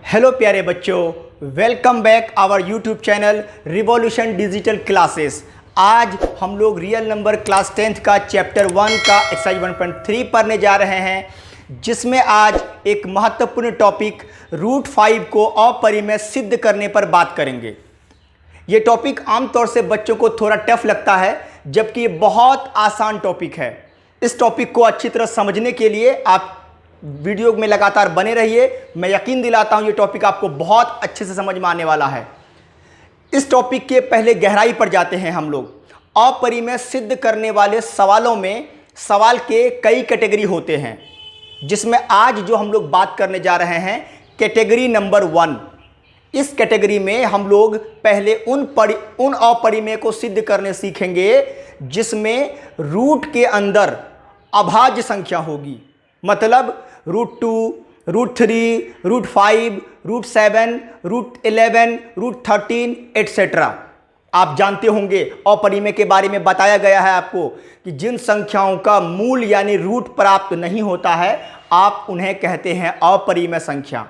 Hello प्यारे बच्चों, welcome back our YouTube channel revolution digital classes. आज हम लोग रियल नंबर क्लास 10th का चैप्टर 1 का एक्सरसाइज 1.3 पढ़ने जा रहे हैं, जिसमें आज एक महत्वपूर्ण टॉपिक रूट 5 को अपरिमेय सिद्ध करने पर बात करेंगे। ये टॉपिक आमतौर से बच्चों को थोड़ा टफ लगता है, जबकि ये बहुत आसान टॉपिक है। इस टॉपिक को अच्छी तरह समझने के लिए आप वीडियो में लगातार बने रहिए। मैं यकीन दिलाता हूं ये टॉपिक आपको बहुत अच्छे से समझ में आने वाला है। इस टॉपिक के पहले गहराई पर जाते हैं हम लोग। अपरिमेय सिद्ध करने वाले सवालों में सवाल के कई कैटेगरी होते हैं, जिसमें आज जो हम लोग बात करने जा रहे हैं कैटेगरी नंबर 1। इस कैटेगरी में हम लोग पहले उन अपरिमेय को सिद्ध करने सीखेंगे जिसमें रूट के अंदर अभाज्य संख्या होगी। मतलब root 2, root 3, root 5, root 7, root 11, root 13 etcetera. आप जानते होंगे अपरिमेय के बारे में बताया गया है आपको कि जिन संख्याओं का मूल यानी रूट प्राप्त नहीं होता है, आप उन्हें कहते हैं अपरिमेय संख्या।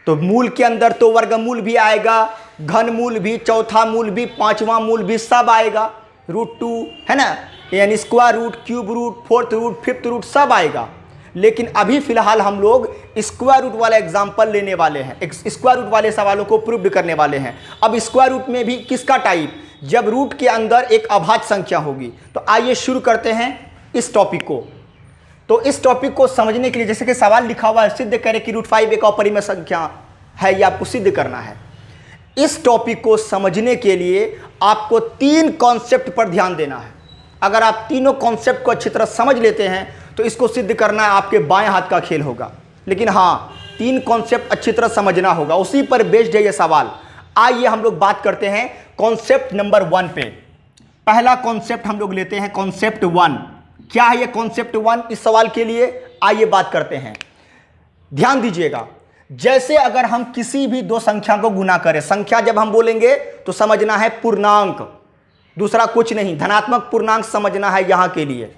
तो मूल के अंदर तो वर्गमूल भी आएगा, घनमूल भी, चौथा मूल भी, पांचवा मूल भी, सब आएगा। रूट 2 है ना, यानी square root, cube root, fourth root, fifth root सब आएगा। लेकिन अभी फिलहाल हम लोग स्क्वायर रूट वाला एग्जाम्पल लेने वाले हैं, स्क्वायर रूट वाले सवालों को प्रूव करने वाले हैं। अब स्क्वायर रूट में भी किसका टाइप, जब रूट के अंदर एक अभाज्य संख्या होगी। तो आइए शुरू करते हैं इस टॉपिक को। तो इस टॉपिक को समझने के लिए, जैसे कि सवाल लिखा हुआ है, सिद्ध करें कि रूट 5 एक अपरिमेय संख्या है, ये आपको सिद्ध करना है। इस टॉपिक को समझने के लिए आपको 3 कॉन्सेप्ट पर ध्यान देना है। अगर आप तीनों कॉन्सेप्ट को अच्छी तरह समझ लेते हैं तो इसको सिद्ध करना आपके बाएं हाथ का खेल होगा। लेकिन हाँ, 3 कॉन्सेप्ट अच्छी तरह समझना होगा, उसी पर बेस्ड है ये सवाल। आइए हम लोग बात करते हैं कॉन्सेप्ट नंबर 1 पे। पहला कॉन्सेप्ट हम लोग लेते हैं कॉन्सेप्ट 1। क्या है ये कॉन्सेप्ट 1 इस सवाल के लिए? आइए बात करते हैं। ध्यान दीजिएगा, जैसे अगर हम किसी भी दो संख्या को गुना करें, संख्या जब हम बोलेंगे तो समझना है पूर्णांक, दूसरा कुछ नहीं, धनात्मक पूर्णांक समझना है यहां के लिए।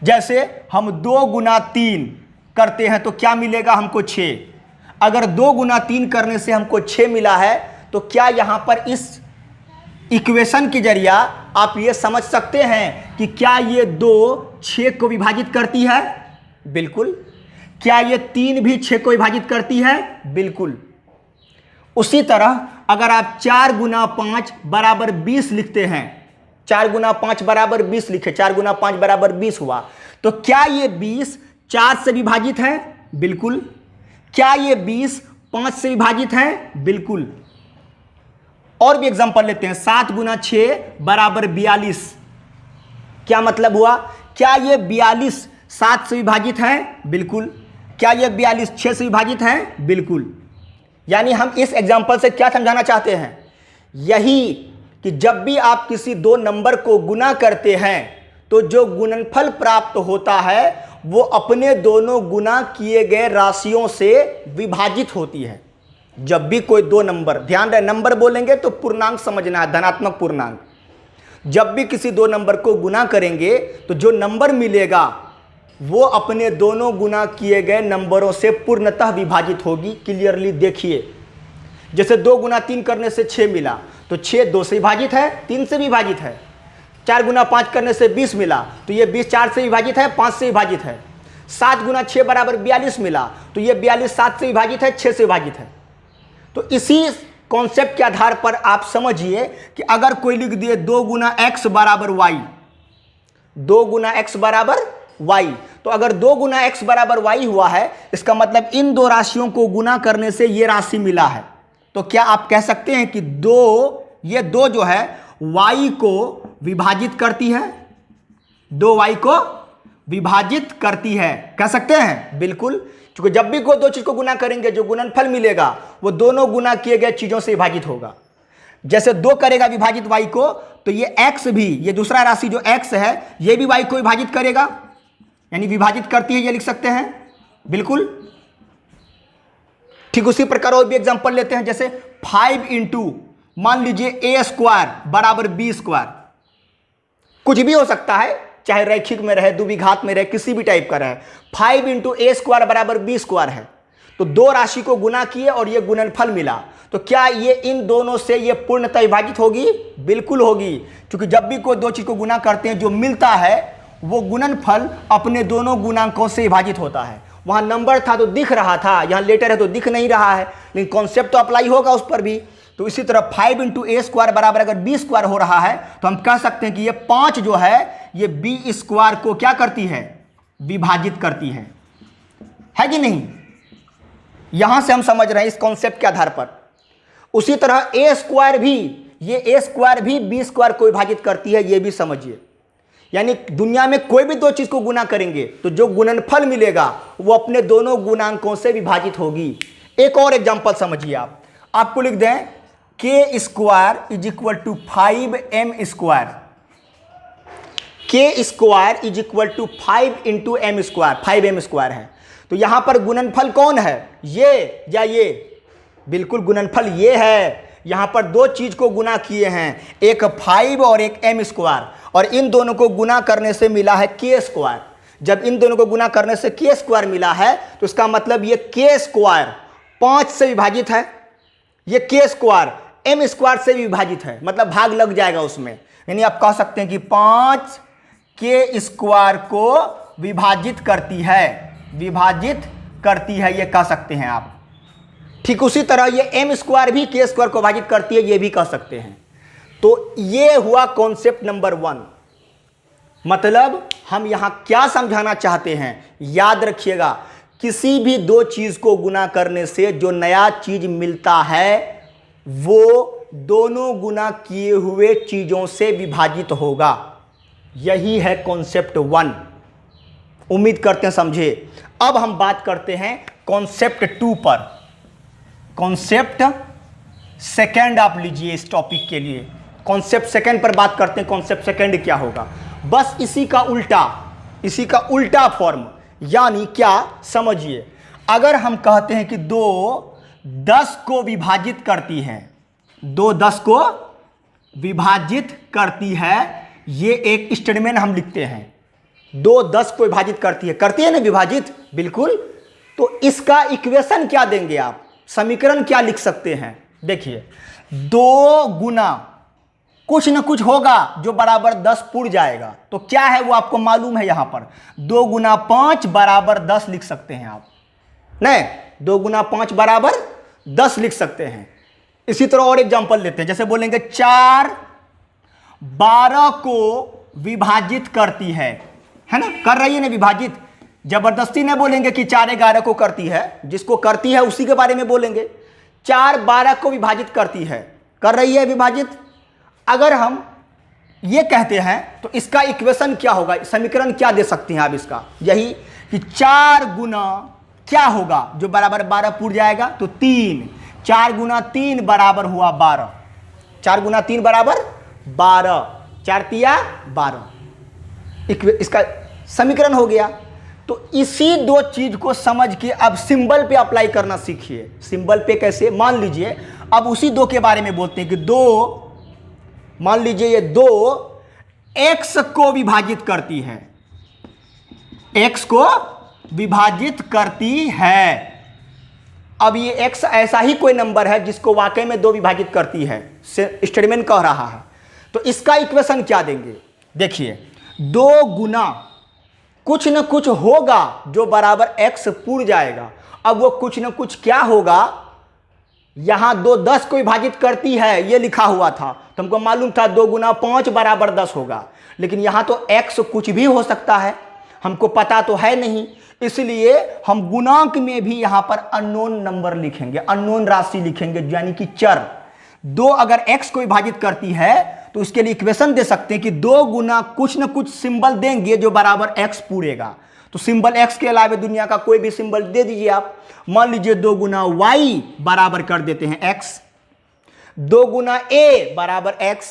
जैसे हम 2 गुना 3 करते हैं तो क्या मिलेगा हमको? 6। अगर 2 गुना 3 करने से हमको 6 मिला है, तो क्या यहां पर इस इक्वेशन के जरिया आप ये समझ सकते हैं कि क्या ये 2 6 को विभाजित करती है? बिल्कुल। क्या ये 3 भी 6 को विभाजित करती है? बिल्कुल। उसी तरह अगर आप 4 गुना 5 बराबर 20 लिखते हैं, 4 गुना 5 बराबर 20 लिखे, 4 गुना 5 बराबर 20 हुआ, तो क्या ये 20 4 से विभाजित है? बिल्कुल। क्या ये 20 5 से विभाजित है? बिल्कुल। और भी एग्जांपल लेते हैं। 7 गुना 6 बराबर 42। क्या मतलब हुआ? क्या ये 42 7 से विभाजित है? बिल्कुल। क्या ये 42 6 से विभाजित है? बिल्कुल। यानी हम इस एग्जांपल से क्या समझाना चाहते हैं? यही कि जब भी आप किसी दो नंबर को गुना करते हैं तो जो गुणनफल प्राप्त होता है वो अपने दोनों गुना किए गए राशियों से विभाजित होती है। जब भी कोई दो नंबर, ध्यान रहे नंबर बोलेंगे तो पूर्णांक समझना है, धनात्मक पूर्णांक। जब भी किसी दो नंबर को गुना करेंगे तो जो नंबर मिलेगा वो अपने दोनों गुना किए गए नंबरों से पूर्णतः विभाजित होगी। क्लियरली देखिए, जैसे 2 गुना 3 करने से 6 मिला, तो 6 2 से विभाजित है, 3 से विभाजित है। 4 गुना 5 करने से 20 मिला, तो ये 20 4 से विभाजित है, 5 से विभाजित है। 7 गुना 6 बराबर 42 मिला, तो ये 42 7 से विभाजित है, 6 से विभाजित है। तो इसी कॉन्सेप्ट के आधार पर आप समझिए कि अगर कोई लिख दिए 2 गुना x बराबर y, 2 गुना x बराबर y, तो अगर 2 गुना x बराबर y हुआ है, इसका मतलब इन दो राशियों को गुना करने से ये राशि मिला है। तो क्या आप कह सकते हैं कि ये 2 जो है y को विभाजित करती है? 2y को विभाजित करती है, कह सकते हैं? बिल्कुल। क्योंकि जब भी कोई दो चीज को गुना करेंगे, जो गुणनफल मिलेगा वो दोनों गुना किए गए चीजों से विभाजित होगा। जैसे 2 करेगा विभाजित y को, तो ये x भी, ये दूसरा राशि जो x है, ये भी y को विभाजित करेगा, यानी विभाजित करती है, ये लिख सकते हैं। बिल्कुल। ठीक उसी प्रकार और भी एग्जांपल लेते हैं। जैसे 5 इंटू, मान लीजिए a स्क्वायर बराबर b स्क्वायर, कुछ भी हो सकता है, चाहे रैखिक में रहे, द्विघात में रहे, किसी भी टाइप का रहे। 5 इंटू a स्क्वायर बराबर b स्क्वायर है, तो दो राशि को गुना किए और ये गुणनफल मिला, तो क्या ये इन दोनों से ये पूर्णतः विभाजित होगी? बिल्कुल होगी, क्योंकि जब भी कोई दो चीज को गुना करते हैं जो मिलता है वो गुणनफल अपने दोनों गुणांकों से विभाजित होता है। वहां नंबर था तो दिख रहा था, यहाँ लेटर है तो दिख नहीं रहा है, लेकिन कॉन्सेप्ट तो अप्लाई होगा उस पर भी। तो इसी तरह 5 × a² बराबर अगर b² हो रहा है तो हम कह सकते हैं कि ये 5 जो है ये b² को क्या करती है? विभाजित करती है कि नहीं? यहां से हम समझ रहे हैं इस कॉन्सेप्ट के आधार पर। उसी तरह a² भी, ये a² भी b² को विभाजित करती है, ये भी समझिए। यानी दुनिया में कोई भी दो चीज को गुना करेंगे तो जो गुणनफल मिलेगा वो अपने दोनों गुणांकों से विभाजित होगी। एक और एग्जांपल समझिए आप, आपको लिख दें k² = 5m²। k² = 5 × m², 5m² है। तो यहां पर गुणनफल कौन है? ये या ये? बिल्कुल गुणनफल ये है। यहां पर दो चीज को गुना किए हैं, एक 5 और एक m², और इन दोनों को गुना करने से मिला है k²। जब इन दोनों को गुना करने से k² मिला है तो इसका मतलब ये k² 5 से विभाजित है, ये k² m² से विभाजित है, मतलब भाग लग जाएगा उसमें। यानी आप कह सकते हैं कि 5 k² को विभाजित करती है, ये कह सकते हैं आप। ठीक उसी तरह ये m² भी k² को विभाजित करती है, ये भी कह सकते हैं। तो ये हुआ कॉन्सेप्ट नंबर 1। मतलब हम यहां क्या समझाना चाहते हैं, याद रखिएगा, किसी भी दो चीज को गुना करने से जो नया चीज मिलता है वो दोनों गुना किए हुए चीजों से विभाजित होगा। यही है कॉन्सेप्ट 1। उम्मीद करते हैं समझे। अब हम बात करते हैं कॉन्सेप्ट 2 पर। कॉन्सेप्ट सेकंड आप लीजिए इस टॉपिक के लिए। कॉन्सेप्ट सेकंड पर बात करते हैं। कॉन्सेप्ट सेकंड क्या होगा? बस इसी का उल्टा फॉर्म। यानी क्या, समझिए, अगर हम कहते हैं कि 2 10 को विभाजित करती है, 2 10 को विभाजित करती है, ये एक स्टेटमेंट हम लिखते हैं। 2 10 को विभाजित करती है ना विभाजित, बिल्कुल। तो इसका इक्वेशन क्या देंगे आप, समीकरण क्या लिख सकते हैं? देखिए, 2 गुना कुछ न कुछ होगा जो बराबर 10 पुर जाएगा। तो क्या है वो आपको मालूम है। यहां पर 2 गुना 5 बराबर 10 लिख सकते हैं आप, नहीं, 2 गुना 5 बराबर 10 लिख सकते हैं। इसी तरह और एग्जांपल लेते हैं, जैसे बोलेंगे 4 12 को विभाजित करती है ना, कर रही है ना विभाजित। जबरदस्ती नहीं बोलेंगे कि 4 11 को करती है, जिसको करती है उसी के बारे में बोलेंगे। 4 12 को विभाजित करती है, कर रही है विभाजित। अगर हम ये कहते हैं तो इसका इक्वेशन क्या होगा, समीकरण क्या दे सकते हैं आप इसका? यही कि 4 गुना क्या होगा जो बराबर 12 पुर जाएगा, तो 3। 4 गुना 3 बराबर हुआ 12। 4 गुना 3 बराबर 12, 4 तिया 12, इसका समीकरण हो गया। तो इसी दो चीज को समझ के अब सिंबल पे अप्लाई करना सीखिए। सिंबल पे कैसे? मान लीजिए अब उसी 2 के बारे में बोलते हैं कि 2, मान लीजिए ये 2 x को विभाजित करती है, x को विभाजित करती है। अब ये x ऐसा ही कोई नंबर है जिसको वाकई में 2 विभाजित करती है, स्टेटमेंट कह रहा है। तो इसका इक्वेशन क्या देंगे? देखिए, 2 गुना कुछ न कुछ होगा जो बराबर x पुर जाएगा। अब वो कुछ न कुछ क्या होगा, यहां 2 10 को विभाजित करती है ये लिखा हुआ था, तो हमको मालूम था 2 गुना 5 बराबर 10 होगा, लेकिन यहां तो x कुछ भी हो सकता है, हमको पता तो है नहीं। इसलिए हम गुणांक में भी यहां पर अननोन नंबर लिखेंगे, अननोन राशि लिखेंगे, यानी कि चर। 2 अगर x को विभाजित करती है तो उसके लिए इक्वेशन दे सकते हैं कि 2 गुना कुछ न कुछ सिंबल देंगे जो बराबर x पूरेगा। तो सिंबल x के अलावा दुनिया का कोई भी सिंबल दे दीजिए आप। मान लीजिए 2 गुना y बराबर कर देते हैं x, 2 गुना a बराबर x,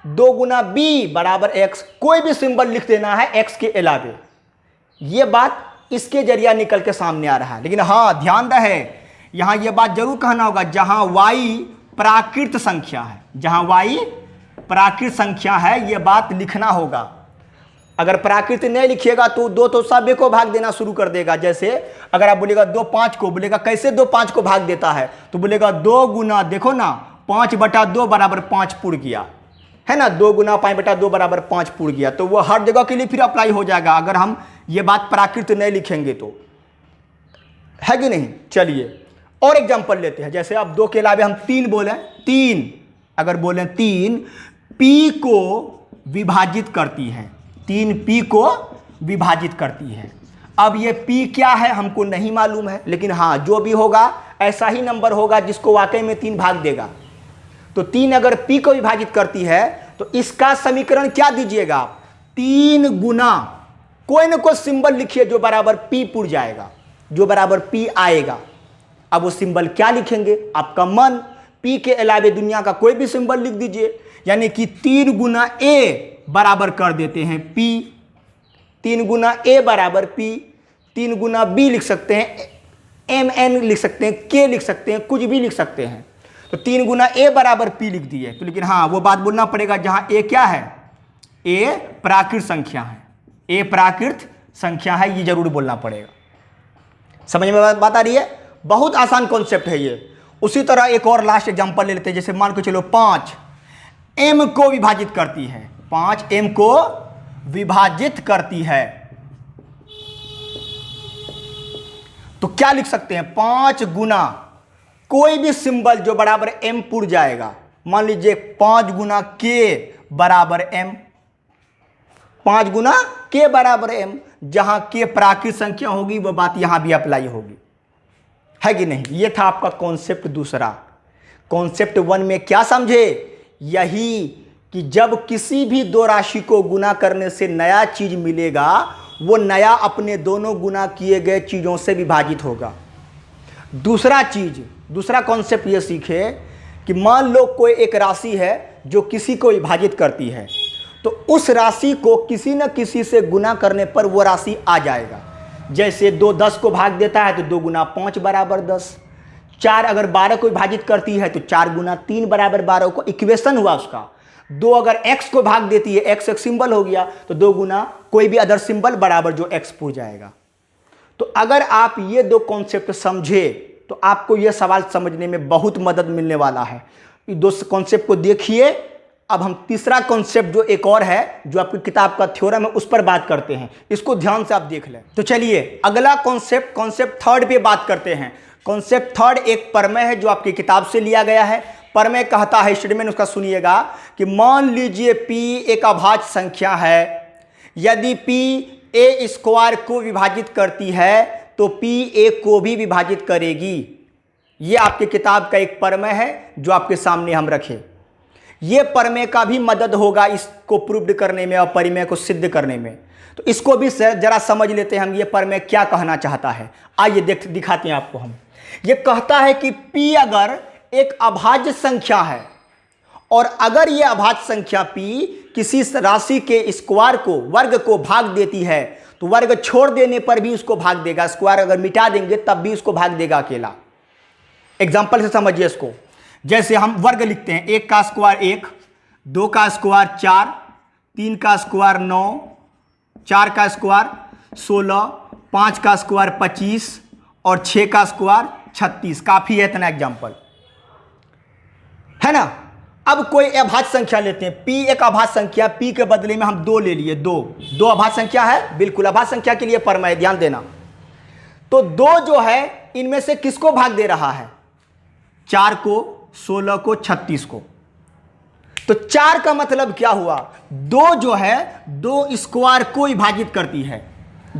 2 गुना b बराबर x, कोई भी सिंबल लिख देना है x के अलावे। ये बात इसके जरिया निकल के सामने आ रहा है। लेकिन हाँ, ध्यान रहे, यहां यह बात जरूर कहना होगा, जहां y प्राकृत संख्या है, जहां y प्राकृत संख्या है, यह बात लिखना होगा। अगर प्राकृत नहीं लिखिएगा तो दो तो सभी को भाग देना शुरू कर देगा। जैसे अगर आप बोलेगा 2 5 को, बोलेगा कैसे 2 5 को भाग देता है, तो बोलेगा 2 गुना, देखो ना 5/2 बराबर 5 पुर गया, है ना, 2 गुना 5/2 बराबर 5 पुर गया। तो वो हर जगह के लिए फिर अप्लाई हो जाएगा अगर हम ये बात प्राकृत नहीं लिखेंगे तो, है कि नहीं। चलिए और एग्जाम्पल लेते हैं। जैसे अब 2 के अलावा हम 3 बोलें, 3 अगर बोलें 3 पी को विभाजित करती है, 3 पी को विभाजित करती है। अब ये पी क्या है हमको नहीं मालूम है, लेकिन हाँ जो भी होगा ऐसा ही नंबर होगा जिसको वाकई में 3 भाग देगा। तो 3 अगर पी को विभाजित करती है तो इसका समीकरण क्या दीजिएगा, 3 गुना कोई ना कोई सिंबल लिखिए जो बराबर पी पुर जाएगा, जो बराबर पी आएगा। अब वो सिंबल क्या लिखेंगे आपका मन, पी के अलावे दुनिया का कोई भी सिंबल लिख दीजिए, यानी कि 3 गुना ए बराबर कर देते हैं पी, 3 गुना ए बराबर पी, 3 गुना बी लिख सकते हैं, एम एन लिख सकते हैं, के लिख सकते हैं, कुछ भी लिख सकते हैं। तो 3 गुना ए बराबर पी लिख दिए। तो लेकिन हाँ वो बात बोलना पड़ेगा जहाँ ए क्या है, ए प्राकृत संख्या है, ए प्राकृत संख्या है, ये जरूर बोलना पड़ेगा। समझ में बात आ रही है, बहुत आसान कॉन्सेप्ट है ये। उसी तरह एक और लास्ट एग्जांपल ले लेते हैं। जैसे मान के चलो 5 एम को विभाजित करती है, 5 एम को विभाजित करती है, तो क्या लिख सकते हैं, 5 गुना कोई भी सिंबल जो बराबर एम पुर जाएगा। मान लीजिए 5 गुना के बराबर एम, 5 गुना के बराबर एम, जहां के प्राकृत संख्या होगी वो बात यहां भी अप्लाई होगी, है कि नहीं। ये था आपका कॉन्सेप्ट दूसरा। कॉन्सेप्ट 1 में क्या समझे, यही कि जब किसी भी 2 राशि को गुना करने से नया चीज मिलेगा, वो नया अपने दोनों गुना किए गए चीजों से विभाजित होगा। दूसरा कॉन्सेप्ट ये सीखे कि मान लो कोई एक राशि है जो किसी को विभाजित करती है, तो उस राशि को किसी न किसी से गुना करने पर वो राशि आ जाएगा। जैसे 2 10 को भाग देता है तो 2 गुना 5 बराबर 10, 4 अगर 12 को विभाजित करती है तो 4 गुना 3 बराबर 12 को इक्वेशन हुआ उसका। 2 अगर x को भाग देती है, x एक सिंबल हो गया, तो 2 गुना कोई भी अदर सिंबल बराबर जो x हो जाएगा। तो अगर आप ये 2 कॉन्सेप्ट समझे तो आपको यह सवाल समझने में बहुत मदद मिलने वाला है। 2 कॉन्सेप्ट को देखिए। अब हम तीसरा कॉन्सेप्ट जो एक और है, जो आपकी किताब का थ्योरम है, उस पर बात करते हैं। इसको ध्यान से आप देख लें। तो चलिए अगला कॉन्सेप्ट 3 पे बात करते हैं। कॉन्सेप्ट 3 एक प्रमेय है जो आपकी किताब से लिया गया है। प्रमेय कहता है, स्टेटमेंट उसका सुनिएगा, कि मान लीजिए p एक अभाज्य संख्या है, यदि p a स्क्वायर को विभाजित करती है तो p a को भी विभाजित करेगी। ये आपकी किताब का एक प्रमेय है जो आपके सामने हम रखे। ये प्रमेय का भी मदद होगा इसको प्रूव्ड करने में और परिमेय को सिद्ध करने में। तो इसको भी जरा समझ लेते हैं हम, ये प्रमेय क्या कहना चाहता है। आइए दिखाते हैं आपको हम। ये कहता है कि p अगर एक अभाज्य संख्या है और अगर ये अभाज्य संख्या p किसी राशि के स्क्वायर को, वर्ग को भाग देती है, तो वर्ग छोड़ देने पर भी उसको भाग देगा। स्क्वायर अगर मिटा देंगे तब भी उसको भाग देगा अकेला। एग्जाम्पल से समझिए इसको। जैसे हम वर्ग लिखते हैं, 1 का स्क्वायर 1, 2 का स्क्वायर 4, 3 का स्क्वायर 9, 4 का स्क्वायर 16, 5 का स्क्वायर 25 और 6 का स्क्वायर 36। काफी है इतना एग्जाम्पल, है ना। अब कोई अभाज्य संख्या लेते हैं, p एक अभाज्य संख्या, p के बदले में हम 2 ले लिए। 2 अभाज्य संख्या है, बिल्कुल अभाज्य संख्या के लिए प्रमेय, ध्यान देना। तो 2 जो है इनमें से किसको भाग दे रहा है, 4 को, 16 को, 36 को। तो 4 का मतलब क्या हुआ, 2 जो है 2 स्क्वायर को विभाजित करती है।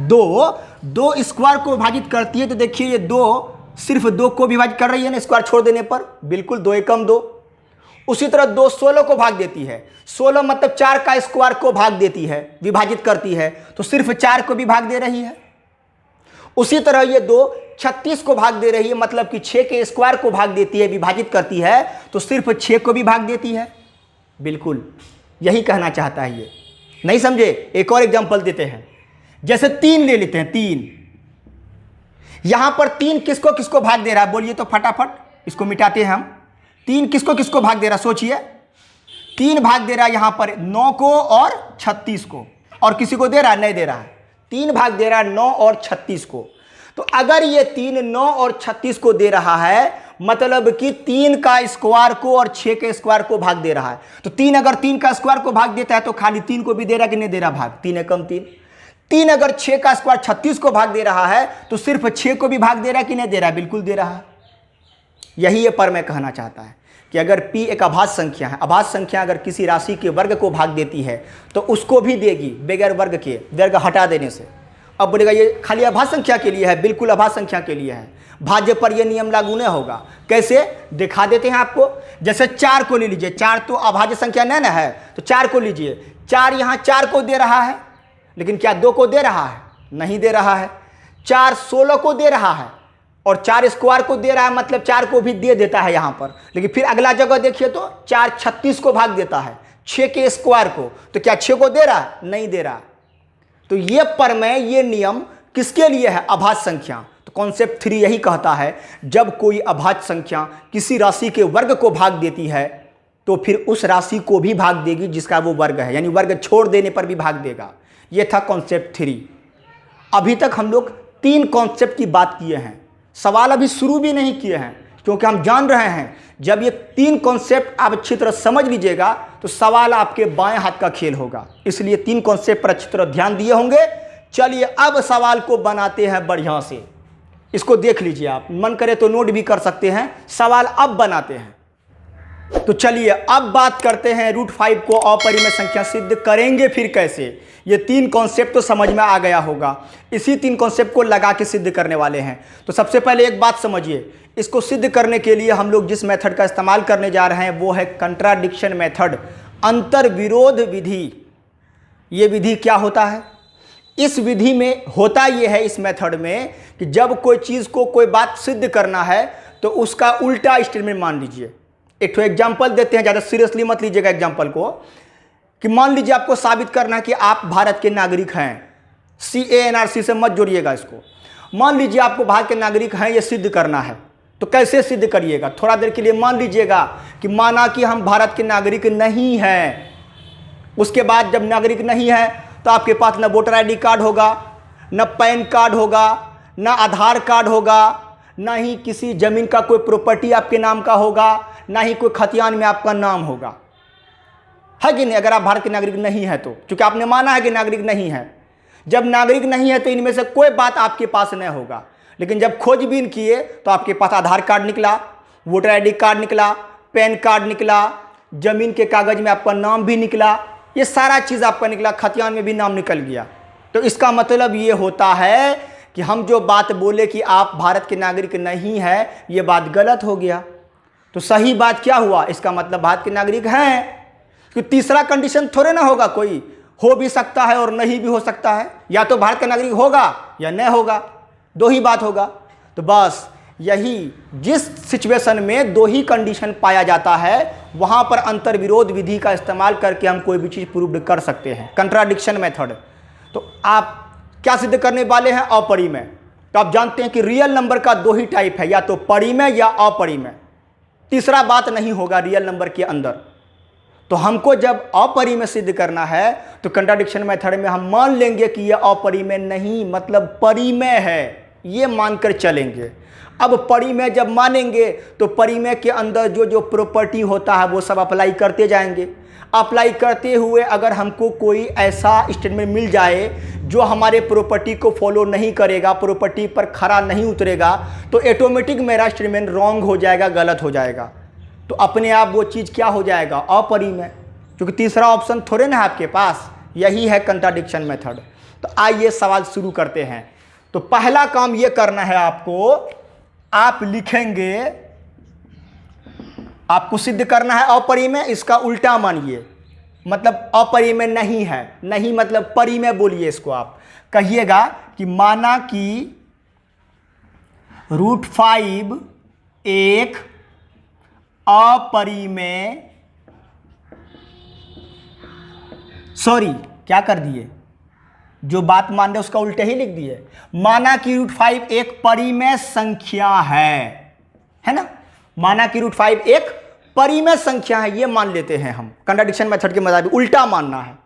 2 स्क्वायर को विभाजित करती है। तो देखिए ये 2 सिर्फ 2 को विभाजित कर रही है ना, स्क्वायर छोड़ देने पर, बिल्कुल 2 एकम 2। उसी तरह 2 16 को भाग देती है। 16 मतलब 4 का स्क्वायर को भाग देती है, विभाजित करती है, तो सिर्फ 4 को भी भाग दे रही है। उसी तरह ये 2 36 को भाग दे रही है, मतलब कि 6 के स्क्वायर को भाग देती है, विभाजित करती है, तो सिर्फ 6 को भी भाग देती है। बिल्कुल यही कहना चाहता है ये। नहीं समझे? एक और एग्जांपल देते हैं। जैसे 3 ले लेते हैं। 3 यहां पर 3 किसको किसको भाग दे रहा है, बोलिए तो फटाफट, इसको मिटाते हैं हम। 3 किसको किसको भाग दे रहा है, सोचिए। 3 भाग दे रहा है यहां पर 9 को और 36 को। और किसी को दे रहा है, नहीं दे रहा है, 3 भाग दे रहा है 9 और 36 को। तो अगर ये 3 9 और 36 को दे रहा है, मतलब कि 3 का स्क्वायर को और 6 के स्क्वायर को भाग दे रहा है। तो 3 अगर 3 का स्क्वायर को भाग देता है तो खाली 3 को भी दे रहा है कि नहीं दे रहा भाग, 3 एकम 3। 3 अगर 6 का स्क्वायर 36 को भाग दे रहा है तो सिर्फ 6 को भी भाग दे रहा है कि नहीं दे रहा है, बिल्कुल दे रहा है। यही ये पर मैं कहना चाहता है कि अगर p एक अभाज्य संख्या है, अभाज्य संख्या अगर किसी राशि के वर्ग को भाग देती है तो उसको भी देगी बगैर वर्ग के, वर्ग हटा देने से। अब बोलेगा ये खाली अभाज्य संख्या के लिए है, बिल्कुल अभाज्य संख्या के लिए है, भाज्य पर यह नियम लागू नहीं होगा। कैसे दिखा देते हैं आपको, जैसे 4 को ले लीजिए, 4 तो अभाज्य संख्या नहीं ना है, तो 4 को लीजिए, 4 यहाँ 4 को दे रहा है, लेकिन क्या 2 को दे रहा है, नहीं दे रहा है। 4 16 को दे रहा है और 4 स्क्वायर को दे रहा है, मतलब 4 को भी दे देता है यहाँ पर। लेकिन फिर अगला जगह देखिए तो 4 36 को भाग देता है 6 के स्क्वायर को, तो क्या 6 को दे रहा है, नहीं दे रहा। तो ये प्रमेय, ये नियम किसके लिए है, अभाज्य संख्या। तो कॉन्सेप्ट 3 यही कहता है, जब कोई अभाज्य संख्या किसी राशि के वर्ग को भाग देती है तो फिर उस राशि को भी भाग देगी जिसका वो वर्ग है, यानी वर्ग छोड़ देने पर भी भाग देगा। ये था कॉन्सेप्ट 3। अभी तक हम लोग 3 कॉन्सेप्ट की बात किए हैं, सवाल अभी शुरू भी नहीं किए हैं, क्योंकि हम जान रहे हैं जब ये 3 कॉन्सेप्ट आप अच्छी तरह समझ लीजिएगा तो सवाल आपके बाएं हाथ का खेल होगा। इसलिए 3 कॉन्सेप्ट पर अच्छी तरह ध्यान दिए होंगे। चलिए अब सवाल को बनाते हैं बढ़िया से, इसको देख लीजिए, आप मन करे तो नोट भी कर सकते हैं। सवाल अब बनाते हैं, तो चलिए अब बात करते हैं √5 को अपरिमेय संख्या सिद्ध करेंगे फिर कैसे। ये 3 कॉन्सेप्ट तो समझ में आ गया होगा, इसी 3 कॉन्सेप्ट को लगा के सिद्ध करने वाले हैं। तो सबसे पहले एक बात समझिए, इसको सिद्ध करने के लिए हम लोग जिस मेथड का इस्तेमाल करने जा रहे हैं वो है कंट्राडिक्शन मेथड, अंतर विरोध विधि। ये विधि क्या होता है, इस विधि में होता यह है, इस मेथड में, कि जब कोई चीज़ को, कोई बात सिद्ध करना है तो उसका उल्टा स्टेटमेंट मान लीजिए। एक तो एग्जाम्पल देते हैं, ज़्यादा सीरियसली मत लीजिएगा एग्जाम्पल को, कि मान लीजिए आपको साबित करना है कि आप भारत के नागरिक हैं, CANRC से मत जोड़िएगा इसको। मान लीजिए आपको भारत के नागरिक हैं, ये सिद्ध करना है, तो कैसे सिद्ध करिएगा, थोड़ा देर के लिए मान लीजिएगा कि माना कि हम भारत के नागरिक नहीं हैं। उसके बाद जब नागरिक नहीं है तो आपके पास न वोटर ID कार्ड होगा, न पैन कार्ड होगा, न आधार कार्ड होगा, ना ही किसी जमीन का कोई प्रॉपर्टी आपके नाम का होगा, ना ही कोई खतियान में आपका नाम होगा, है कि नहीं। अगर आप भारत के नागरिक नहीं है तो, क्योंकि आपने माना है कि नागरिक नहीं है। जब नागरिक नहीं है तो इनमें से कोई बात आपके पास नहीं होगा। लेकिन जब खोजबीन किए तो आपके पास आधार कार्ड निकला, वोटर ID कार्ड निकला, पैन कार्ड निकला, जमीन के कागज में आपका नाम भी निकला, ये सारा चीज़ आपका निकला, खतियान में भी नाम निकल गया। तो इसका मतलब ये होता है कि हम जो बात बोले कि आप भारत के नागरिक नहीं है, ये बात गलत हो गया। तो सही बात क्या हुआ, इसका मतलब भारत के नागरिक हैं। कि तीसरा कंडीशन थोड़े ना होगा, कोई हो भी सकता है और नहीं भी हो सकता है, या तो भारत का नागरिक होगा या नहीं होगा, 2 ही बात होगा। तो बस यही, जिस सिचुएशन में 2 ही कंडीशन पाया जाता है वहां पर अंतर विरोध विधि का इस्तेमाल करके हम कोई भी चीज़ प्रूव कर सकते हैं, कंट्राडिक्शन मेथड। तो आप क्या सिद्ध करने वाले हैं, अपरिमेय। तो आप जानते हैं कि रियल नंबर का 2 ही टाइप है, या तो परिमेय या अपरिमेय, तीसरा बात नहीं होगा रियल नंबर के अंदर। तो हमको जब अपरिमेय सिद्ध करना है तो कंट्राडिक्शन मेथड में हम मान लेंगे कि यह अपरिमेय नहीं, मतलब परिमेय है, ये मानकर चलेंगे। अब परिमेय जब मानेंगे तो परिमेय के अंदर जो जो प्रॉपर्टी होता है वो सब अप्लाई करते जाएंगे। अप्लाई करते हुए अगर हमको कोई ऐसा स्टेटमेंट मिल जाए जो हमारे प्रॉपर्टी को फॉलो नहीं करेगा, प्रॉपर्टी पर खरा नहीं उतरेगा, तो ऑटोमेटिक मेरा स्टेटमेंट रॉन्ग हो जाएगा, गलत हो जाएगा। तो अपने आप वो चीज़ क्या हो जाएगा, अपरिमेय, क्योंकि तीसरा ऑप्शन थोड़े ना है आपके पास। यही है कंट्राडिक्शन मेथड। तो आइए सवाल शुरू करते हैं। तो पहला काम ये करना है आपको, आप लिखेंगे, आपको सिद्ध करना है अपरिमेय, इसका उल्टा मानिए, मतलब अपरिमेय नहीं है, नहीं मतलब परिमेय बोलिए इसको। आप कहिएगा कि माना कि √5 एक अपरिमेय, सॉरी क्या कर दिए, जो बात मान रहे उसका उल्टे ही लिख दिए। माना कि √5 एक परिमेय संख्या है ना, माना कि √5 एक परिमेय संख्या है, ये मान लेते हैं हम। कंट्राडिक्शन मेथड के मुताबिक उल्टा मानना है।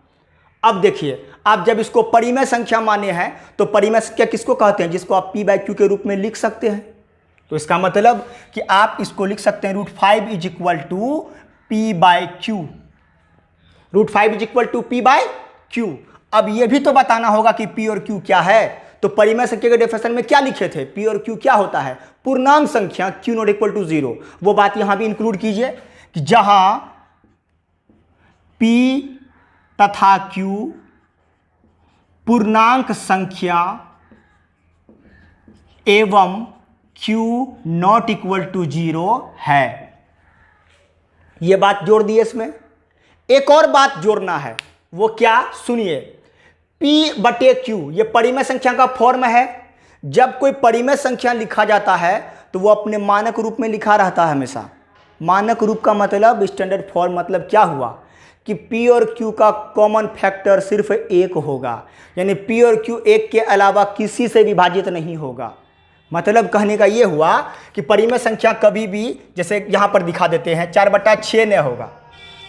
अब देखिए, आप जब इसको परिमेय संख्या माने हैं तो परिमेय संख्या किसको कहते हैं? जिसको आप p/q के रूप में लिख सकते हैं। तो इसका मतलब कि आप इसको लिख सकते हैं √5 is equal to p/q। √5 is equal to p/q। अब यह भी तो बताना होगा कि p और q क्या है। तो परिमेय संख्या के डेफिनेशन में क्या लिखे थे? p और q क्या होता है? पूर्णांक संख्या q नॉट इक्वल टू 0। वो बात यहां भी इंक्लूड कीजिए कि जहां p तथा q पूर्णांक संख्या एवं q नॉट इक्वल टू 0 है। यह बात जोड़ दी इसमें। एक और बात जोड़ना है, वो क्या? सुनिए, p/q ये परिमेय संख्या का फॉर्म है। जब कोई परिमेय संख्या लिखा जाता है तो वो अपने मानक रूप में लिखा रहता है हमेशा। मानक रूप का मतलब, स्टैंडर्ड फॉर्म मतलब क्या हुआ कि p और q का कॉमन फैक्टर सिर्फ 1 होगा, यानी p और q 1 के अलावा किसी से विभाजित नहीं होगा। मतलब कहने का ये हुआ कि परिमेय संख्या कभी भी, जैसे यहाँ पर दिखा देते हैं, 4/6 नहीं होगा।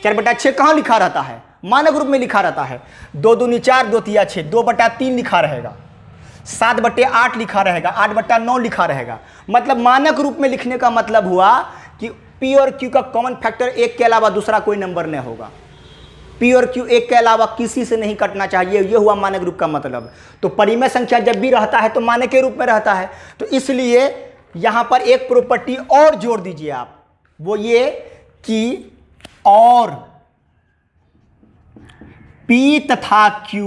4/6 कहाँ लिखा रहता है? मानक रूप में लिखा रहता है। 2 दूनी 4, 2 तिया 6, 2/3 लिखा रहेगा, 7/8 लिखा रहेगा, 8/9 लिखा रहेगा। मतलब मानक रूप में लिखने का मतलब हुआ कि p और q का कॉमन फैक्टर 1 के अलावा दूसरा कोई नंबर नहीं होगा। p और q 1 के अलावा किसी से नहीं कटना चाहिए, यह हुआ मानक रूप का मतलब। तो परिमेय संख्या जब भी रहता है तो मानक के रूप में रहता है। तो इसलिए यहां पर एक प्रॉपर्टी और जोड़ दीजिए आप, वो ये कि और p तथा q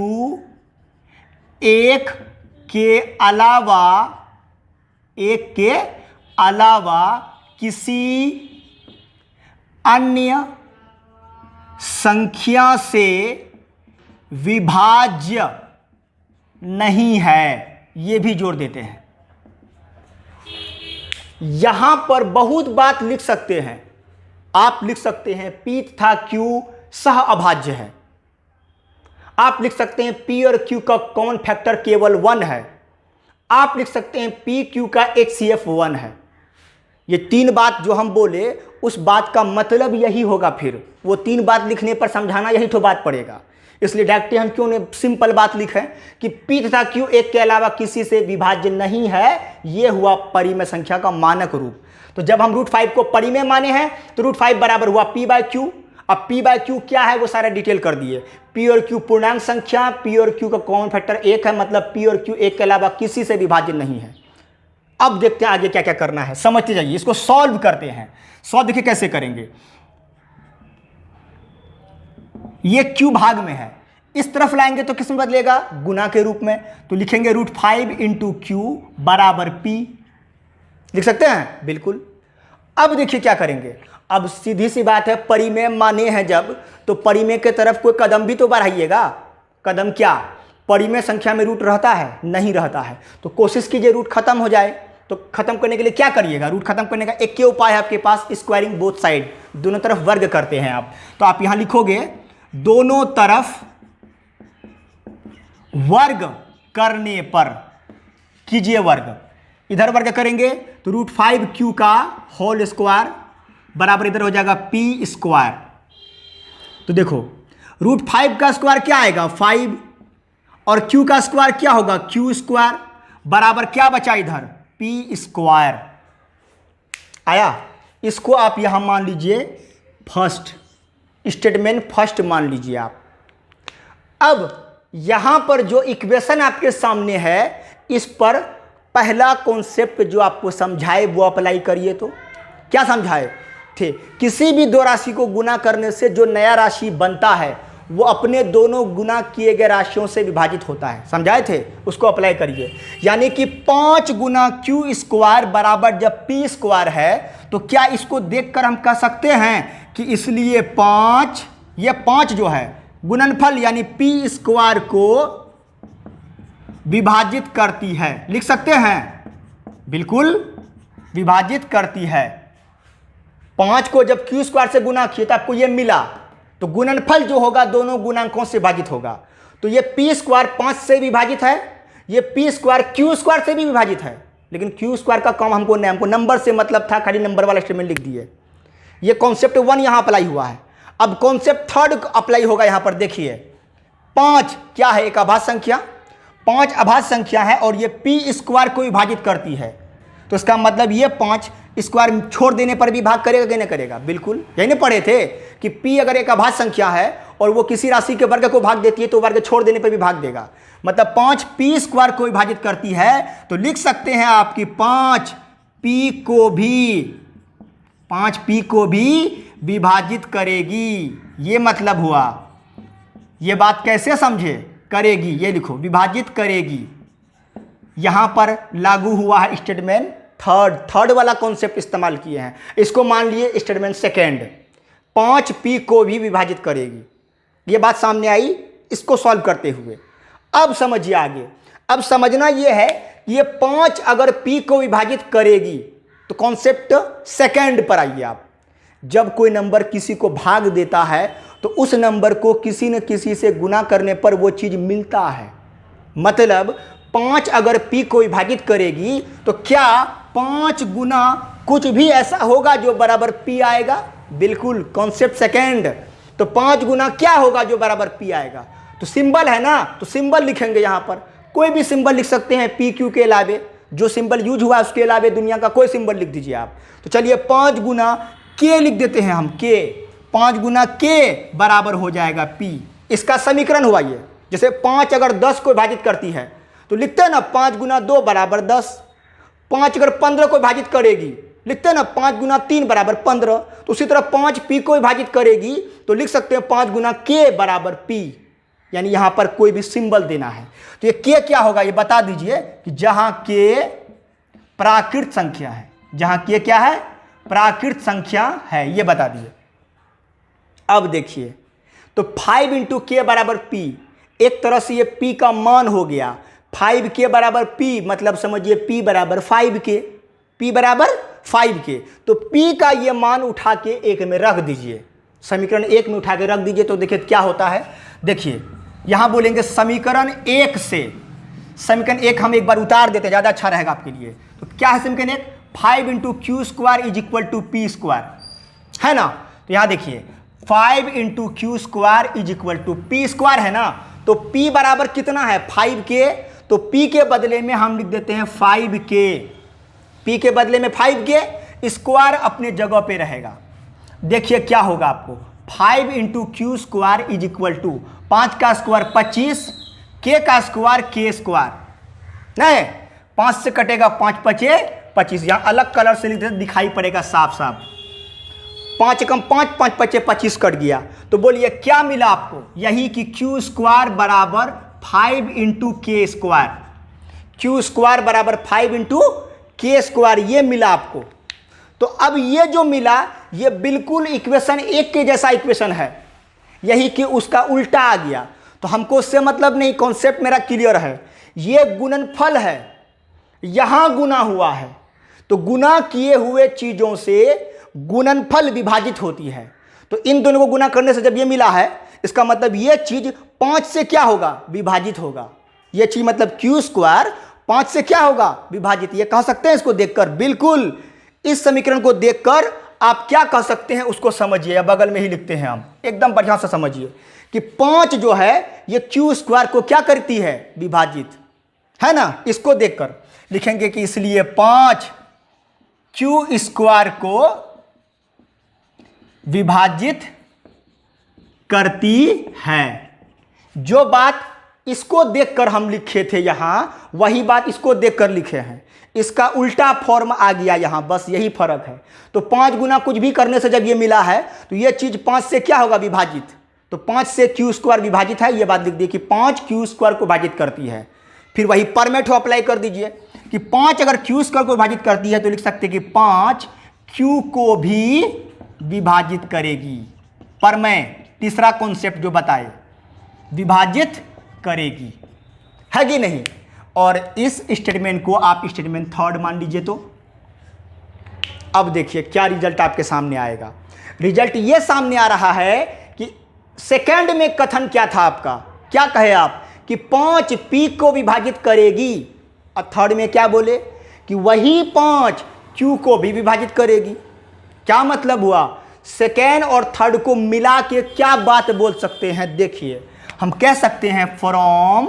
1 के अलावा किसी अन्य संख्या से विभाज्य नहीं है। यह भी जोड़ देते हैं। यहां पर बहुत बात लिख सकते हैं। आप लिख सकते हैं p तथा q सह अभाज्य है। आप लिख सकते हैं p और q का कॉमन फैक्टर केवल 1 है। आप लिख सकते हैं p q का HCF 1 है। ये 3 बात जो हम बोले, उस बात का मतलब यही होगा। फिर वो 3 बात लिखने पर समझाना यही तो बात पड़ेगा। इसलिए डायरेक्टली हम क्यों ने सिंपल बात लिखें कि p तथा q 1 के अलावा किसी से विभाज्य नहीं है। ये हुआ परिमेय संख्या का मानक रूप। तो जब हम √5 को परिमेय माने हैं तो √5 बराबर हुआ p/q। अब p/q क्या है वो सारा डिटेल कर दिए। p और q पूर्णांक संख्या, p और q का कॉमन फैक्टर 1 है, मतलब p और q 1 के अलावा किसी से विभाज्य नहीं है। अब देखते हैं आगे क्या क्या करना है, समझते जाइए। इसको सॉल्व करते हैं। सॉल्व देखिए कैसे करेंगे। ये q भाग में है, इस तरफ लाएंगे तो किस में बदलेगा? गुना के रूप में। तो लिखेंगे √5 इंटू q बराबर p। लिख सकते हैं? बिल्कुल। अब देखिए क्या करेंगे। अब सीधी सी बात है, परिमेय माने हैं जब, तो परिमेय के तरफ कोई कदम भी तो बढ़ाइएगा। कदम क्या? परिमेय संख्या में रूट रहता है? नहीं रहता है। तो कोशिश कीजिए रूट खत्म हो जाए। तो खत्म करने के लिए क्या करिएगा? रूट खत्म करने का एक ही उपाय है आपके पास, स्क्वायरिंग बोथ साइड। दोनों तरफ वर्ग करते हैं आप। तो आप यहां लिखोगे दोनों तरफ वर्ग करने पर कीजिए वर्ग। इधर वर्ग करेंगे तो √5q का होल स्क्वायर बराबर इधर हो जाएगा p²। तो देखो √5 का स्क्वायर क्या आएगा? 5, और q का स्क्वायर क्या होगा? q² बराबर क्या बचा इधर? p²। आया? इसको आप यहां मान लीजिए फर्स्ट स्टेटमेंट, फर्स्ट मान लीजिए आप। अब यहां पर जो इक्वेशन आपके सामने है, इस पर पहला कॉन्सेप्ट जो आपको समझाए वो अप्लाई करिए। तो क्या समझाए थे? किसी भी दो राशि को गुना करने से जो नया राशि बनता है वो अपने दोनों गुना किए गए राशियों से विभाजित होता है। समझाए थे? उसको अप्लाई करिए। यानी कि 5 गुना q² बराबर जब p² है, तो क्या इसको देखकर हम कह सकते हैं कि इसलिए 5, ये 5 जो है गुणनफल यानी p² को विभाजित करती है। लिख सकते हैं? बिल्कुल विभाजित करती है। 5 को जब q² से गुना किए तो आपको ये मिला, तो गुणनफल जो होगा दोनों गुणांकों से विभाजित होगा। तो ये p² 5 से विभाजित है, ये p² q² से भी विभाजित है। लेकिन q² का काम हमको नंबर से मतलब था, खाली नंबर वाला स्टेटमेंट लिख दिए। ये कॉन्सेप्ट 1 यहां अप्लाई हुआ है। अब कॉन्सेप्ट 3 अप्लाई होगा यहां पर। देखिए 5 क्या है? एक अभाज्य संख्या, 5 अभाज्य संख्या है और ये पी स्क्वायर को विभाजित करती है। तो इसका मतलब ये 5 स्क्वायर छोड़ देने पर भी भाग करेगा कि नहीं करेगा? बिल्कुल। यही नहीं पढ़े थे कि पी अगर एक अभाज्य संख्या है और वो किसी राशि के वर्ग को भाग देती है तो वर्ग छोड़ देने पर भी भाग देगा। मतलब 5 पी स्क्वायर को विभाजित करती है, तो लिख सकते हैं आपकी 5 पी को भी विभाजित करेगी। ये मतलब हुआ। ये बात कैसे समझे? करेगी, ये लिखो, विभाजित करेगी। यहां पर लागू हुआ है स्टेटमेंट थर्ड वाला कॉन्सेप्ट इस्तेमाल किए हैं। इसको मान लिए स्टेटमेंट सेकेंड, 5 पी को भी विभाजित करेगी। ये बात सामने आई इसको सॉल्व करते हुए। अब समझिए आगे। अब समझना ये है कि ये 5 अगर पी को विभाजित करेगी तो कॉन्सेप्ट सेकेंड पर आइए आप। जब कोई नंबर किसी को भाग देता है तो उस नंबर को किसी न किसी से गुना करने पर वो चीज मिलता है। मतलब 5 अगर पी को विभाजित करेगी तो क्या 5 गुना कुछ भी ऐसा होगा जो बराबर पी आएगा? बिल्कुल, कॉन्सेप्ट सेकेंड। तो 5 गुना क्या होगा जो बराबर पी आएगा? तो सिंबल है ना, तो सिंबल लिखेंगे। यहां पर कोई भी सिंबल लिख सकते हैं पी क्यू के अलावे, जो सिंबल यूज हुआ उसके अलावे दुनिया का कोई सिंबल लिख दीजिए आप। तो चलिए 5 गुना के लिख देते हैं हम, के। 5 गुना के बराबर हो जाएगा पी। इसका समीकरण हुआ ये। जैसे 5 अगर 10 को विभाजित करती है तो लिखते हैं ना 5 गुना 2 बराबर 10। 5 अगर 15 को विभाजित करेगी लिखते हैं ना 5 गुना 3 बराबर 15। तो उसी तरह 5 पी को विभाजित करेगी तो लिख सकते हैं 5 गुना के बराबर पी। यानी यहां पर कोई भी सिंबल देना है। तो ये के क्या होगा ये बता दीजिए कि जहां के प्राकृत संख्या है, जहां के क्या है? प्राकृत संख्या है, ये बता दीजिए। अब देखिए, तो 5 इंटू के बराबर पी, एक तरह से ये पी का मान हो गया। 5 के बराबर पी मतलब समझिए पी बराबर 5 के, पी बराबर 5 के। तो पी का ये मान उठा के एक में रख दीजिए, समीकरण 1 में उठा के रख दीजिए। तो देखिए क्या होता है। देखिए यहां बोलेंगे समीकरण 1 से, समीकरण 1 हम एक बार उतार देते, ज़्यादा अच्छा रहेगा आपके लिए। तो क्या है समीकरण 1? 5 into q square is equal to p square, है ना। तो यहां देखिए 5 into q square is equal to p square, है ना। तो पी बराबर कितना है? 5 के। तो पी के बदले में हम लिख देते हैं 5 के। पी के बदले में 5 के, स्क्वायर अपने जगह पे रहेगा। देखिए क्या होगा आपको, 5 into q square is equal to 5 का स्क्वायर 25, के का स्क्वायर के स्क्वायर, नहीं 5 से कटेगा 5 पचे 25। यहां अलग कलर से लिख देते दिखाई पड़ेगा साफ साफ। 5 कम 5, 5 पचे 25 कट गया। तो बोलिए क्या मिला आपको? यही कि क्यू स्क्वायर बराबर 5 इंटू के स्क्वायर, क्यू स्क्वायर बराबर 5 इंटू के स्क्वायर, ये मिला आपको। तो अब ये जो मिला ये बिल्कुल इक्वेशन 1 के जैसा इक्वेशन है, यही कि उसका उल्टा आ गया। तो हमको उससे मतलब नहीं, कॉन्सेप्ट मेरा क्लियर है। ये गुणनफल है, यहां गुना हुआ है। तो गुना किए हुए चीजों से गुणनफल विभाजित होती है। तो इन दोनों को गुना करने से जब ये मिला है, इसका मतलब ये चीज 5 से क्या होगा? विभाजित होगा। ये चीज मतलब क्यू स्क्वायर 5 से क्या होगा? विभाजित। ये कह सकते हैं इसको देखकर, बिल्कुल इस समीकरण को देखकर आप क्या कह सकते हैं उसको समझिए, या बगल में ही लिखते हैं हम, एकदम बढ़िया से समझिए कि 5 जो है ये क्यू स्क्वायर को क्या करती है? विभाजित, है ना। इसको देखकर लिखेंगे कि इसलिए 5 क्यू स्क्वायर को विभाजित करती है। जो बात इसको देखकर हम लिखे थे यहां, वही बात इसको देखकर लिखे हैं। इसका उल्टा फॉर्म आ गया यहां, बस यही फर्क है। तो 5 गुना कुछ भी करने से जब ये मिला है तो ये चीज 5 से क्या होगा? विभाजित। तो 5 से क्यू स्क्वायर विभाजित है, ये बात लिख दी कि 5 क्यू स्क्वायर को विभाजित करती है। फिर वही परमेट अप्लाई कर दीजिए कि 5 अगर क्यू स्क्वायर को विभाजित करती है तो लिख सकते कि 5 क्यू को भी विभाजित करेगी। पर मैं तीसरा कॉन्सेप्ट जो बताए, विभाजित करेगी, है कि नहीं। और इस स्टेटमेंट को आप स्टेटमेंट 3 मान लीजिए। तो अब देखिए क्या रिजल्ट आपके सामने आएगा। रिजल्ट ये सामने आ रहा है कि सेकंड में कथन क्या था आपका, क्या कहे आप कि 5 पी को विभाजित करेगी, और थर्ड में क्या बोले कि वही 5 क्यू को भी विभाजित करेगी। क्या मतलब हुआ? सेकेंड और थर्ड को मिला के क्या बात बोल सकते हैं? देखिए हम कह सकते हैं from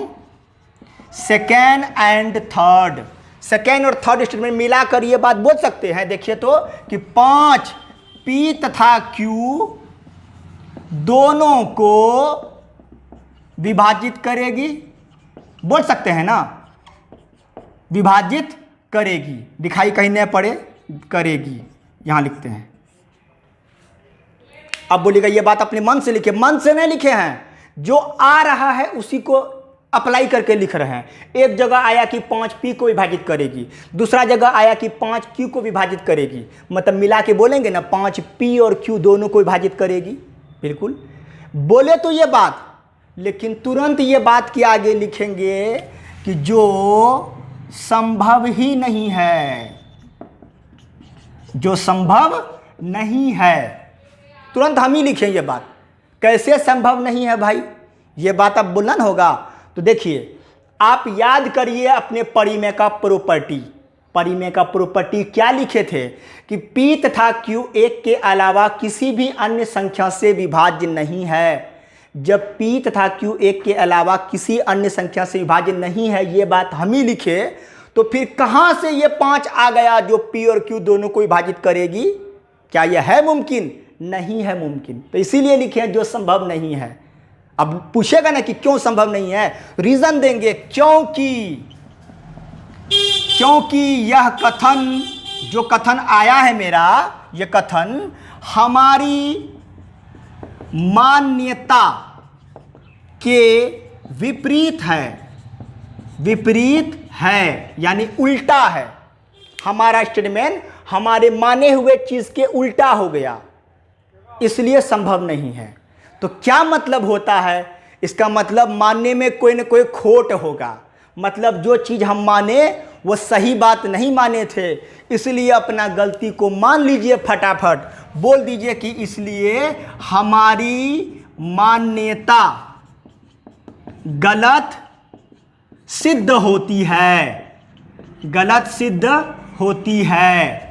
second and third. Second और थर्ड स्टेटमेंट मिलाकर ये बात बोल सकते हैं, देखिए तो, कि 5 P तथा Q दोनों को विभाजित करेगी। बोल सकते हैं ना, विभाजित करेगी, दिखाई कहीं नहीं पड़े, करेगी, यहां लिखते हैं। अब बोलिएगा ये बात अपने मन से लिखे, मन से नहीं लिखे हैं, जो आ रहा है उसी को अप्लाई करके लिख रहे हैं। एक जगह आया कि 5P को विभाजित करेगी, दूसरा जगह आया कि 5Q को विभाजित करेगी, मतलब मिला के बोलेंगे ना 5P और Q दोनों को विभाजित करेगी। बिल्कुल बोले तो ये बात, लेकिन तुरंत ये बात के आगे लिखेंगे कि जो संभव ही नहीं है, जो संभव नहीं है, तुरंत हम ही लिखें ये बात। कैसे संभव नहीं है भाई, ये बात अब बोलना होगा। तो देखिए, आप याद करिए अपने परिमेय का प्रॉपर्टी। परिमेय का प्रॉपर्टी क्या लिखे थे कि P तथा Q एक के अलावा किसी भी अन्य संख्या से विभाज्य नहीं है। जब P तथा Q एक के अलावा किसी अन्य संख्या से विभाज्य नहीं है, ये बात हम ही लिखे, तो फिर कहां से ये 5 आ गया जो P और Q दोनों को विभाजित करेगी? क्या यह है मुमकिन? नहीं है मुमकिन। तो इसीलिए लिखे जो संभव नहीं है। अब पूछेगा ना कि क्यों संभव नहीं है, रीजन देंगे, क्योंकि यह कथन, जो कथन आया है मेरा, यह कथन हमारी मान्यता के विपरीत है। विपरीत है यानी उल्टा है। हमारा स्टेटमेंट हमारे माने हुए चीज के उल्टा हो गया, इसलिए संभव नहीं है। तो क्या मतलब होता है इसका? मतलब मानने में कोई न कोई खोट होगा, मतलब जो चीज़ हम माने वो सही बात नहीं माने थे, इसलिए अपना गलती को मान लीजिए, फटाफट बोल दीजिए कि इसलिए हमारी मान्यता गलत सिद्ध होती है। गलत सिद्ध होती है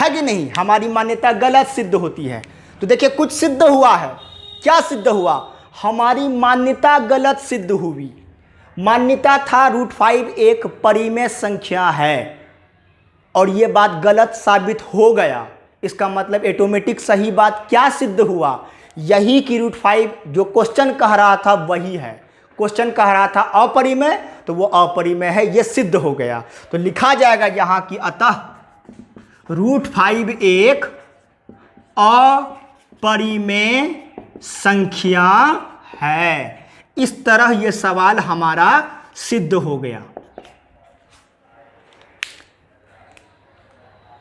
कि नहीं? हमारी मान्यता गलत सिद्ध होती है। तो देखिए कुछ सिद्ध हुआ है। क्या सिद्ध हुआ? हमारी मान्यता गलत सिद्ध हुई। मान्यता था √5 एक परिमेय संख्या है और यह बात गलत साबित हो गया। इसका मतलब ऑटोमेटिक सही बात क्या सिद्ध हुआ? यही कि √5 जो क्वेश्चन कह रहा था वही है। क्वेश्चन कह रहा था अपरिमेय, तो वो अपरिमेय है, यह सिद्ध हो गया। तो लिखा जाएगा यहां कि अतः √5 एक अपरिमेय संख्या है। इस तरह यह सवाल हमारा सिद्ध हो गया।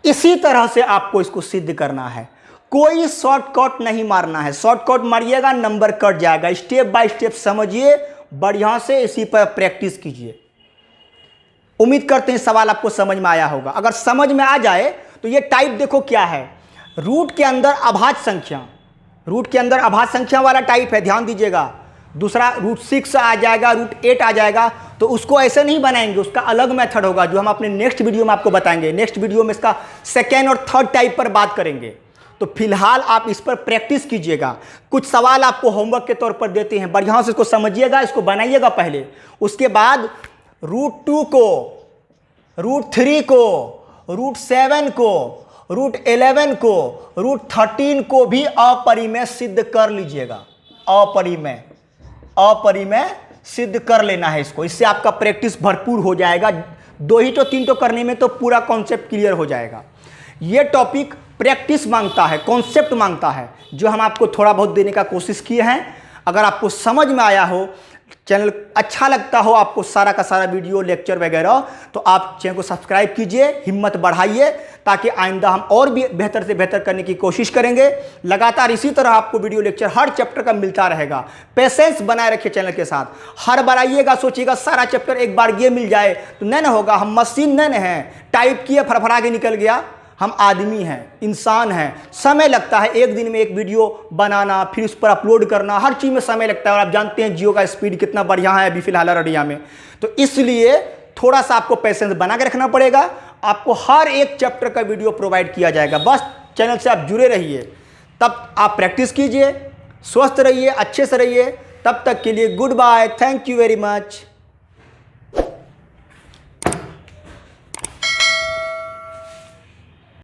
इसी तरह से आपको इसको सिद्ध करना है, कोई शॉर्टकट नहीं मारना है। शॉर्टकट मारिएगा नंबर कट जाएगा। स्टेप बाय स्टेप समझिए बढ़िया से, इसी पर प्रैक्टिस कीजिए। उम्मीद करते हैं सवाल आपको समझ में आया होगा। अगर समझ में आ जाए तो ये टाइप देखो क्या है, रूट के अंदर अभाज्य संख्या, रूट के अंदर अभाज्य संख्या वाला टाइप है, ध्यान दीजिएगा। दूसरा √6 आ जाएगा, √8 आ जाएगा, तो उसको ऐसे नहीं बनाएंगे, उसका अलग मेथड होगा जो हम अपने नेक्स्ट वीडियो में आपको बताएंगे। नेक्स्ट वीडियो में इसका सेकेंड और थर्ड टाइप पर बात करेंगे। तो फिलहाल आप इस पर प्रैक्टिस कीजिएगा। कुछ सवाल आपको होमवर्क के तौर पर देते हैं, बढ़िया से इसको समझिएगा, इसको बनाइएगा पहले। उसके बाद √2 को, √3 को, √7 को, √11 को, √13 को भी अपरिमेय सिद्ध कर लीजिएगा। अपरिमेय, अपरिमेय सिद्ध कर लेना है इसको। इससे आपका प्रैक्टिस भरपूर हो जाएगा। 2 ही तो 3 तो करने में तो पूरा कॉन्सेप्ट क्लियर हो जाएगा। ये टॉपिक प्रैक्टिस मांगता है, कॉन्सेप्ट मांगता है, जो हम आपको थोड़ा बहुत देने का कोशिश किए हैं। अगर आपको समझ में आया हो, चैनल अच्छा लगता हो आपको सारा का सारा वीडियो लेक्चर वगैरह, तो आप चैनल को सब्सक्राइब कीजिए, हिम्मत बढ़ाइए, ताकि आइंदा हम और भी बेहतर से बेहतर करने की कोशिश करेंगे। लगातार इसी तरह आपको वीडियो लेक्चर हर चैप्टर का मिलता रहेगा। पेशेंस बनाए रखिए चैनल के साथ। हर बार आइएगा सोचिएगा सारा चैप्टर एक बार ये मिल जाए तो नहीं होगा। हम मशीन नहीं हैं, टाइप किए फड़फड़ा के निकल गया। हम आदमी हैं, इंसान हैं, समय लगता है एक दिन में एक वीडियो बनाना, फिर उस पर अपलोड करना, हर चीज़ में समय लगता है। और आप जानते हैं जियो का स्पीड कितना बढ़िया है अभी फिलहाल अररिया में। तो इसलिए थोड़ा सा आपको पेशेंस बना के रखना पड़ेगा। आपको हर एक चैप्टर का वीडियो प्रोवाइड किया जाएगा, बस चैनल से आप जुड़े रहिए। तब आप प्रैक्टिस कीजिए, स्वस्थ रहिए, अच्छे से रहिए। तब तक के लिए goodbye, thank you very much.